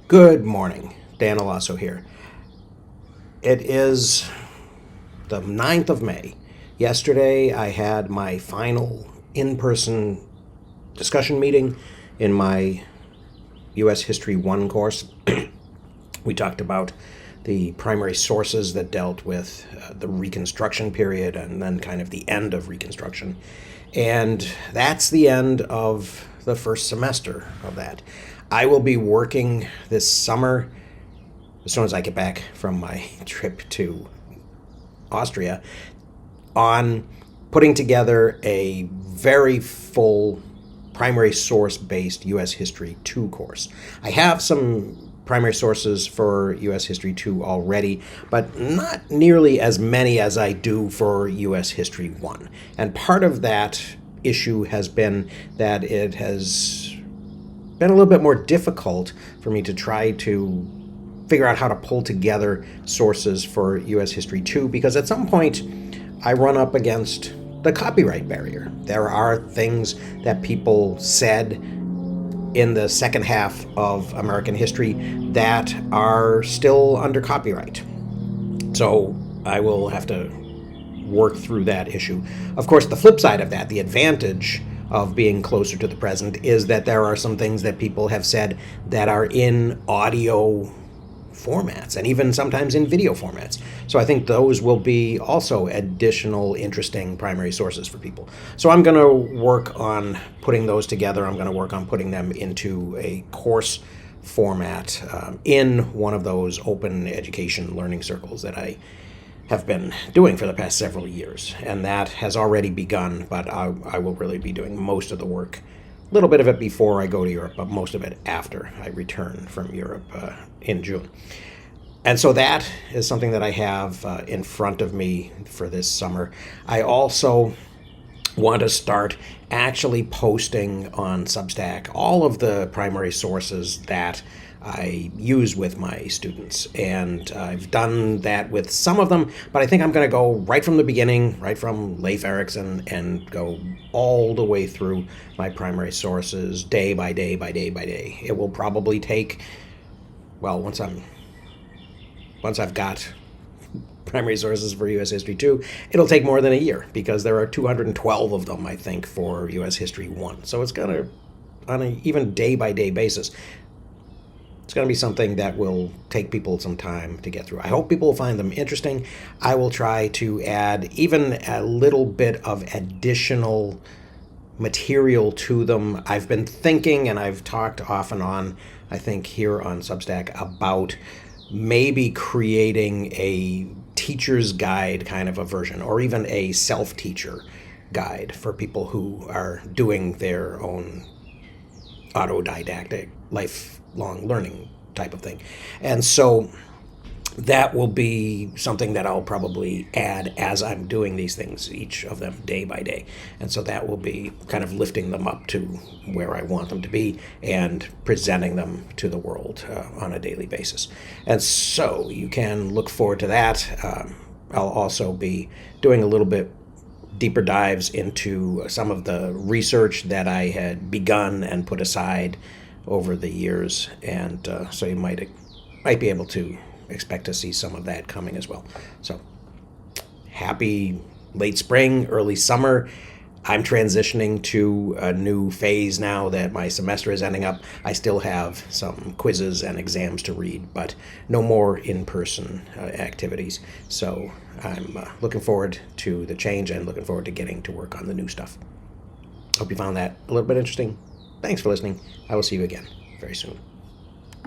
Good morning. Dan Alasso here. It is the 9th of May. Yesterday, I had my final in-person discussion meeting in my U.S. History 1 course. We talked about the primary sources that dealt with the Reconstruction period and then kind of the end of Reconstruction. And that's the end of the first semester of that. I will be working this summer, as soon as I get back from my trip to Austria, on putting together a very full primary source-based U.S. History 2 course. I have some primary sources for U.S. History 2 already, but not nearly as many as I do for U.S. History 1. And part of that issue has been that it has been a little bit more difficult for me to try to figure out how to pull together sources for U.S. History 2, because at some point I run up against the copyright barrier. There are things that people said in the second half of American history that are still under copyright. So I will have to work through that issue. Of course, the flip side of that, the advantage of being closer to the present, is that there are some things that people have said that are in audio formats and even sometimes in video formats. So I think those will be also additional interesting primary sources for people. So I'm going to work on putting those together. I'm going to work on putting them into a course format in one of those open education learning circles that I have been doing for the past several years. And that has already begun, but I will really be doing most of the work, a little bit of it before I go to Europe, but most of it after I return from Europe in June. And so that is something that I have in front of me for this summer. I also want to start actually posting on Substack all of the primary sources that I use with my students. And I've done that with some of them, but I think I'm going to go right from the beginning, right from Leif Erikson, and go all the way through my primary sources day by day by day by day. It will probably take, well, once I've got primary sources for U.S. History 2, it'll take more than a year, because there are 212 of them, I think, for U.S. History 1. So it's going to, on an even day-by-day basis, it's going to be something that will take people some time to get through. I hope people will find them interesting. I will try to add even a little bit of additional material to them. I've been thinking, and I've talked off and on, I think, here on Substack, about maybe creating a teacher's guide kind of a version, or even a self-teacher guide for people who are doing their own autodidactic lifelong learning type of thing. And so that will be something that I'll probably add as I'm doing these things, each of them day by day. And so that will be kind of lifting them up to where I want them to be and presenting them to the world on a daily basis. And so you can look forward to that. I'll also be doing a little bit deeper dives into some of the research that I had begun and put aside over the years. And so you might be able to expect to see some of that coming as well. So happy late spring, early summer. I'm transitioning to a new phase now that my semester is ending up. I still have some quizzes and exams to read, but no more in-person activities. So I'm looking forward to the change and looking forward to getting to work on the new stuff. Hope you found that a little bit interesting. Thanks for listening. I will see you again very soon.